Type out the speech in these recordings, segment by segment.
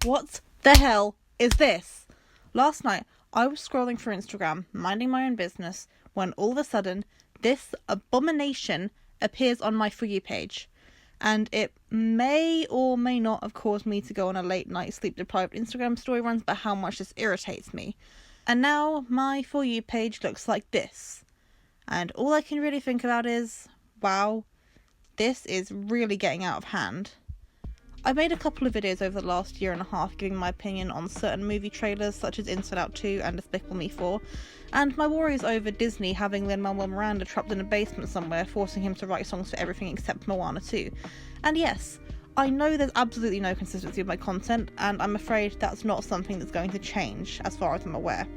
What the hell is this? Last night, I was scrolling through Instagram, minding my own business, when all of a sudden, this abomination appears on my For You page. And it may or may not have caused me to go on a late night sleep-deprived Instagram story runs about how much this irritates me. And now, my For You page looks like this. And all I can really think about is, wow, this is really getting out of hand. I've made a couple of videos over the last year and a half giving my opinion on certain movie trailers such as Inside Out 2 and Despicable Me 4, and my worries over Disney having Lin-Manuel Miranda trapped in a basement somewhere, forcing him to write songs for everything except Moana 2. And yes, I know there's absolutely no consistency with my content, and I'm afraid that's not something that's going to change, as far as I'm aware.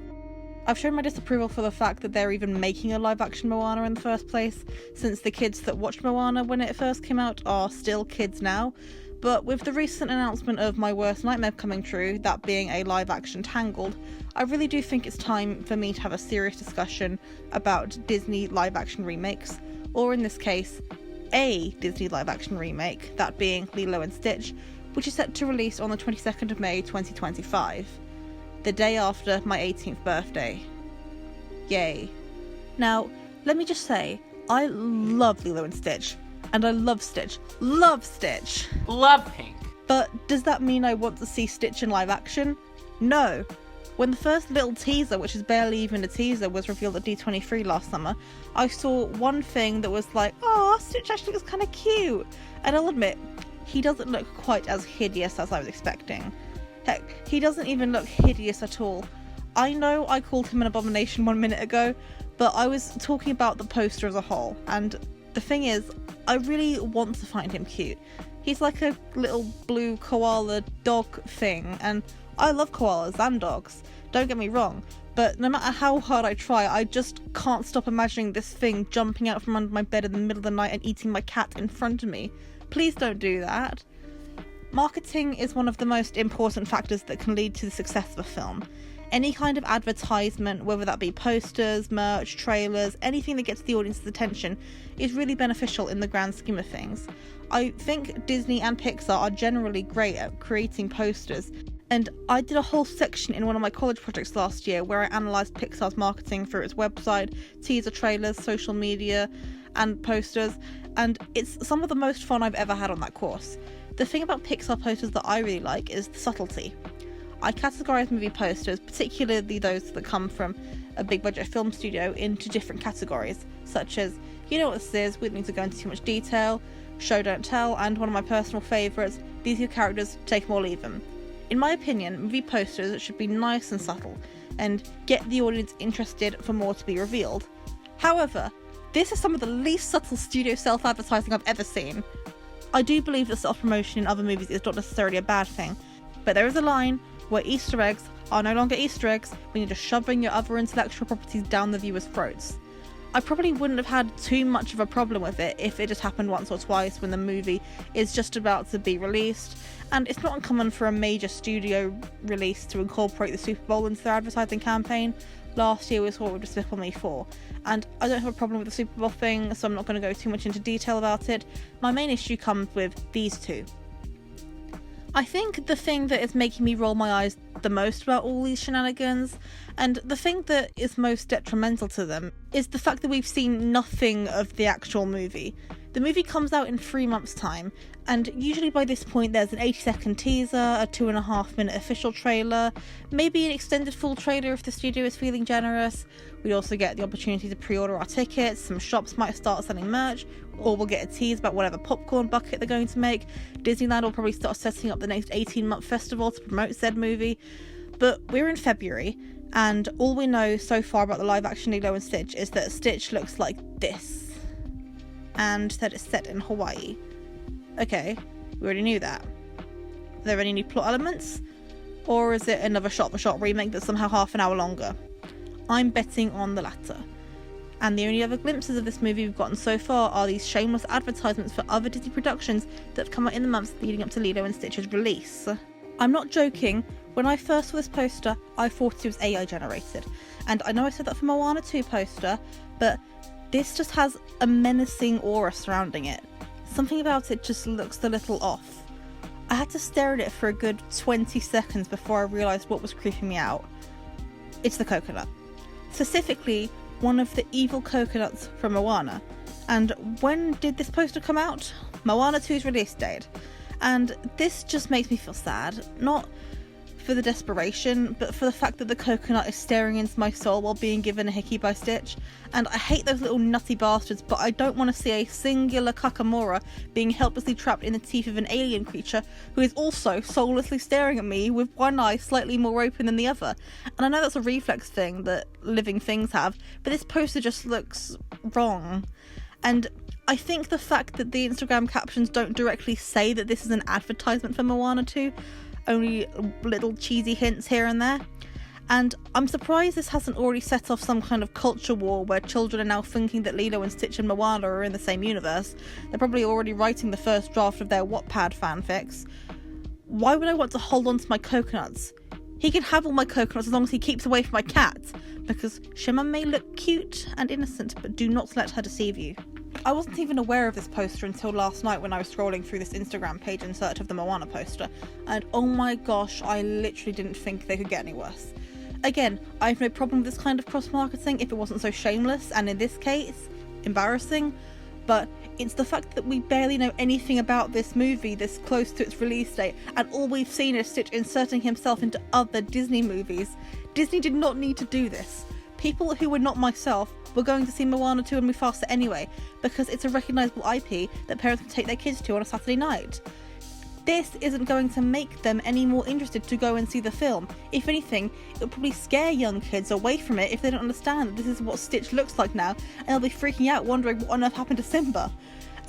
I've shown my disapproval for the fact that they're even making a live-action Moana in the first place, since the kids that watched Moana when it first came out are still kids now. But with the recent announcement of my worst nightmare coming true, that being a live-action Tangled, I really do think it's time for me to have a serious discussion about Disney live-action remakes, or in this case, a Disney live-action remake, that being Lilo and Stitch, which is set to release on the 22nd of May 2025, the day after my 18th birthday. Yay. Now, let me just say, I love Lilo and Stitch. And I love Stitch. Love Stitch! Love Pink. But does that mean I want to see Stitch in live action? No. When the first little teaser, which is barely even a teaser, was revealed at D23 last summer, I saw one thing that was like, oh, Stitch actually looks kind of cute. And I'll admit, he doesn't look quite as hideous as I was expecting. Heck, he doesn't even look hideous at all. I know I called him an abomination 1 minute ago, but I was talking about the poster as a whole, and the thing is, I really want to find him cute. He's like a little blue koala dog thing, and I love koalas and dogs, don't get me wrong, but no matter how hard I try, I just can't stop imagining this thing jumping out from under my bed in the middle of the night and eating my cat in front of me. Please don't do that. Marketing is one of the most important factors that can lead to the success of a film. Any kind of advertisement, whether that be posters, merch, trailers, anything that gets the audience's attention, is really beneficial in the grand scheme of things. I think Disney and Pixar are generally great at creating posters, and I did a whole section in one of my college projects last year where I analysed Pixar's marketing through its website, teaser trailers, social media, and posters, and it's some of the most fun I've ever had on that course. The thing about Pixar posters that I really like is the subtlety. I categorise movie posters, particularly those that come from a big budget film studio, into different categories, such as, you know what this is, we don't need to go into too much detail, show don't tell, and one of my personal favourites, these are your characters, take them or leave them. In my opinion, movie posters should be nice and subtle, and get the audience interested for more to be revealed. However, this is some of the least subtle studio self-advertising I've ever seen. I do believe that self-promotion in other movies is not necessarily a bad thing, but there is a line where Easter eggs are no longer Easter eggs when you're just shoving your other intellectual properties down the viewers' throats. I probably wouldn't have had too much of a problem with it if it just happened once or twice when the movie is just about to be released, and it's not uncommon for a major studio release to incorporate the Super Bowl into their advertising campaign. Last year we saw it with Despicable Me 4, and I don't have a problem with the Super Bowl thing, so I'm not going to go too much into detail about it. My main issue comes with these two. I think the thing that is making me roll my eyes the most about all these shenanigans, and the thing that is most detrimental to them, is the fact that we've seen nothing of the actual movie. The movie comes out in 3 months' time, and usually by this point there's an 80-second teaser, a 2.5-minute official trailer, maybe an extended full trailer if the studio is feeling generous. We also get the opportunity to pre-order our tickets, some shops might start selling merch, or we'll get a tease about whatever popcorn bucket they're going to make. Disneyland will probably start setting up the next 18-month festival to promote said movie. But we're in February, and all we know so far about the live-action Lilo and Stitch is that Stitch looks like this, and that it's set in Hawaii. Okay, we already knew that. Are there any new plot elements? Or is it another shot-for-shot remake that's somehow half an hour longer? I'm betting on the latter. And the only other glimpses of this movie we've gotten so far are these shameless advertisements for other Disney productions that have come out in the months leading up to Lilo and Stitch's release. I'm not joking, when I first saw this poster, I thought it was AI generated. And I know I said that for Moana 2 poster, but this just has a menacing aura surrounding it. Something about it just looks a little off. I had to stare at it for a good 20 seconds before I realised what was creeping me out. It's the coconut. Specifically, one of the evil coconuts from Moana. And when did this poster come out? Moana 2's release date. And this just makes me feel sad. Not for the desperation, but for the fact that the coconut is staring into my soul while being given a hickey by Stitch. And I hate those little nutty bastards, but I don't want to see a singular Kakamora being helplessly trapped in the teeth of an alien creature who is also soullessly staring at me with one eye slightly more open than the other. And I know that's a reflex thing that living things have, but this poster just looks wrong. And I think the fact that the Instagram captions don't directly say that this is an advertisement for Moana 2, only little cheesy hints here and there. And I'm surprised this hasn't already set off some kind of culture war where children are now thinking that Lilo and Stitch and Moana are in the same universe. They're probably already writing the first draft of their Wattpad fanfics. Why would I want to hold on to my coconuts? He can have all my coconuts as long as he keeps away from my cat, because Shimmer may look cute and innocent, but do not let her deceive you. I wasn't even aware of this poster until last night when I was scrolling through this Instagram page in search of the Moana poster, and oh my gosh, I literally didn't think they could get any worse. Again, I have no problem with this kind of cross-marketing if it wasn't so shameless, and in this case, embarrassing, but it's the fact that we barely know anything about this movie this close to its release date, and all we've seen is Stitch inserting himself into other Disney movies. Disney did not need to do this. People who were not myself were going to see Moana 2 and Mufasa anyway, because it's a recognisable IP that parents can take their kids to on a Saturday night. This isn't going to make them any more interested to go and see the film. If anything, it'll probably scare young kids away from it if they don't understand that this is what Stitch looks like now, and they'll be freaking out wondering what on earth happened to Simba.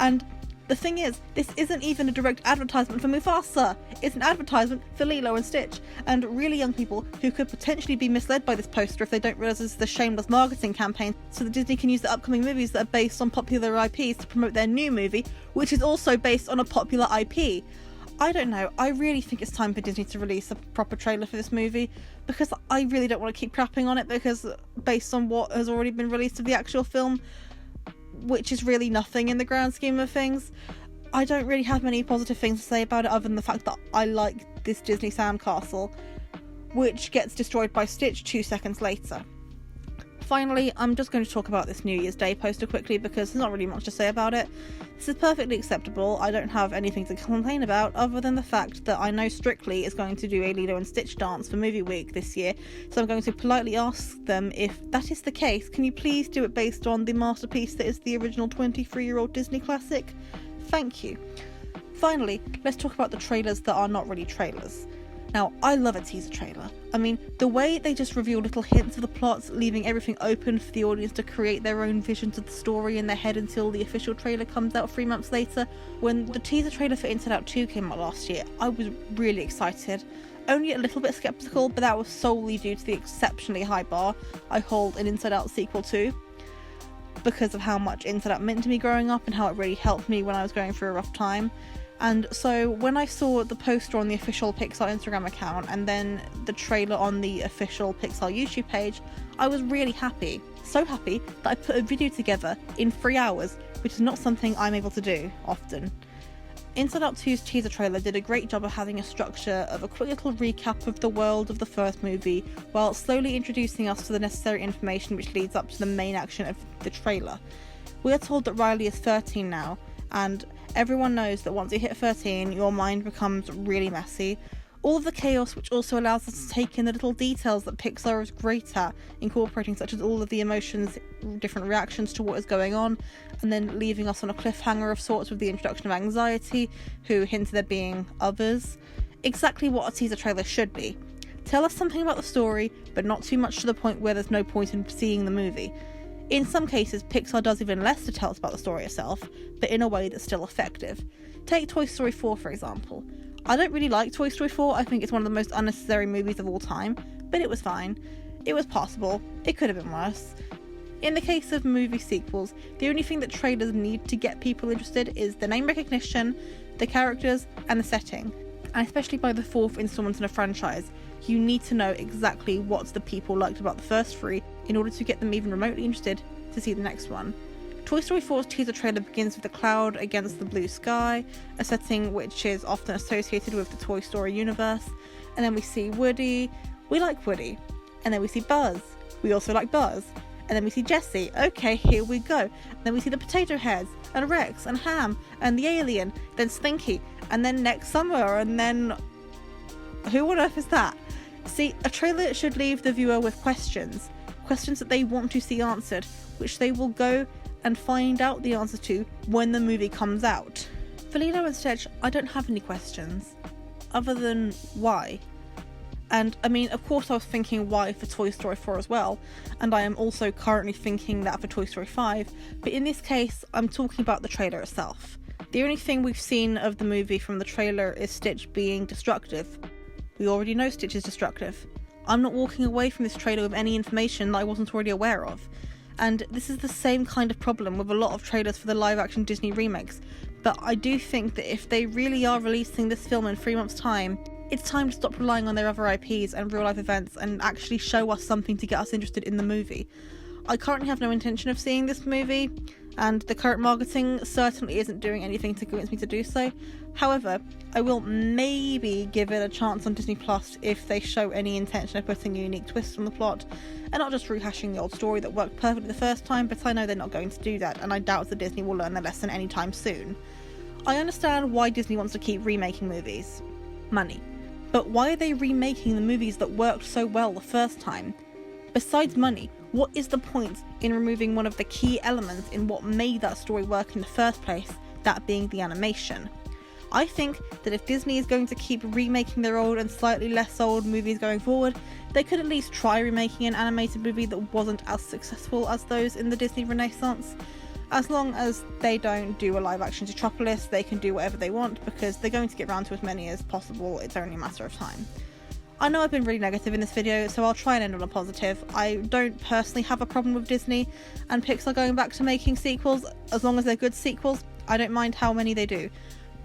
And the thing is, this isn't even a direct advertisement for Mufasa. It's an advertisement for Lilo and Stitch, and really young people who could potentially be misled by this poster if they don't realise this is a shameless marketing campaign so that Disney can use the upcoming movies that are based on popular IPs to promote their new movie, which is also based on a popular IP. I don't know, I really think it's time for Disney to release a proper trailer for this movie, because I really don't want to keep crapping on it, because based on what has already been released of the actual film, which is really nothing in the grand scheme of things, I don't really have many positive things to say about it other than the fact that I like this Disney sandcastle, which gets destroyed by Stitch 2 seconds later. Finally, I'm just going to talk about this New Year's Day poster quickly because there's not really much to say about it. This is perfectly acceptable. I don't have anything to complain about other than the fact that I know Strictly is going to do a Lilo and Stitch dance for Movie Week this year, so I'm going to politely ask them if that is the case, can you please do it based on the masterpiece that is the original 23-year-old Disney classic? Thank you. Finally, let's talk about the trailers that are not really trailers. Now, I love a teaser trailer. I mean, the way they just reveal little hints of the plots, leaving everything open for the audience to create their own visions of the story in their head until the official trailer comes out 3 months later. When the teaser trailer for Inside Out 2 came out last year, I was really excited. Only a little bit skeptical, but that was solely due to the exceptionally high bar I hold in Inside Out sequel 2, because of how much Inside Out meant to me growing up and how it really helped me when I was going through a rough time. And so when I saw the poster on the official Pixar Instagram account and then the trailer on the official Pixar YouTube page, I was really happy. So happy that I put a video together in 3 hours, which is not something I'm able to do often. Inside Out 2's teaser trailer did a great job of having a structure of a quick little recap of the world of the first movie, while slowly introducing us to the necessary information which leads up to the main action of the trailer. We are told that Riley is 13 now, and everyone knows that once you hit 13, your mind becomes really messy. All of the chaos, which also allows us to take in the little details that Pixar is great at incorporating, such as all of the emotions, different reactions to what is going on, and then leaving us on a cliffhanger of sorts with the introduction of Anxiety, who hinted there being others. Exactly what a teaser trailer should be. Tell us something about the story, but not too much to the point where there's no point in seeing the movie. In some cases, Pixar does even less to tell us about the story itself, but in a way that's still effective. Take Toy Story 4 for example. I don't really like Toy Story 4, I think it's one of the most unnecessary movies of all time, but it was fine. It was passable, it could have been worse. In the case of movie sequels, the only thing that trailers need to get people interested is the name recognition, the characters, and the setting. And especially by the 4th installment in a franchise, you need to know exactly what the people liked about the first 3 in order to get them even remotely interested to see the next one. Toy Story 4's teaser trailer begins with a cloud against the blue sky, a setting which is often associated with the Toy Story universe, and then we see Woody. We like Woody. And then we see Buzz. We also like Buzz. And then we see Jessie. Okay, here we go. And then we see the Potato Heads, and Rex, and Ham, and the alien, then Slinky, and then next summer, and then... who on earth is that? See, a trailer should leave the viewer with questions that they want to see answered, which they will go and find out the answer to when the movie comes out. For Lilo and Stitch, I don't have any questions, other than why. And I mean, of course I was thinking why for Toy Story 4 as well, and I am also currently thinking that for Toy Story 5, but in this case, I'm talking about the trailer itself. The only thing we've seen of the movie from the trailer is Stitch being destructive. We already know Stitch is destructive. I'm not walking away from this trailer with any information that I wasn't already aware of. And this is the same kind of problem with a lot of trailers for the live-action Disney remakes, but I do think that if they really are releasing this film in 3 months' time, it's time to stop relying on their other IPs and real-life events and actually show us something to get us interested in the movie. I currently have no intention of seeing this movie, and the current marketing certainly isn't doing anything to convince me to do so. However, I will maybe give it a chance on Disney Plus if they show any intention of putting a unique twist on the plot, and not just rehashing the old story that worked perfectly the first time, but I know they're not going to do that, and I doubt that Disney will learn their lesson anytime soon. I understand why Disney wants to keep remaking movies. Money. But why are they remaking the movies that worked so well the first time? Besides money, what is the point in removing one of the key elements in what made that story work in the first place, that being the animation? I think that if Disney is going to keep remaking their old and slightly less old movies going forward, they could at least try remaking an animated movie that wasn't as successful as those in the Disney Renaissance. As long as they don't do a live-action Zootropolis, they can do whatever they want, because they're going to get around to as many as possible. It's only a matter of time. I know I've been really negative in this video, so I'll try and end on a positive. I don't personally have a problem with Disney and Pixar going back to making sequels, as long as they're good sequels. I don't mind how many they do.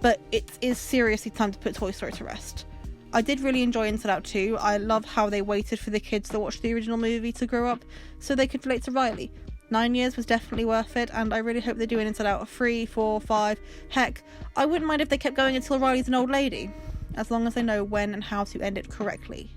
But it is seriously time to put Toy Story to rest. I did really enjoy Inside Out 2. I love how they waited for the kids that watched the original movie to grow up so they could relate to Riley. 9 years was definitely worth it, and I really hope they do an Inside Out 3, 4, 5. Heck, I wouldn't mind if they kept going until Riley's an old lady, as long as they know when and how to end it correctly.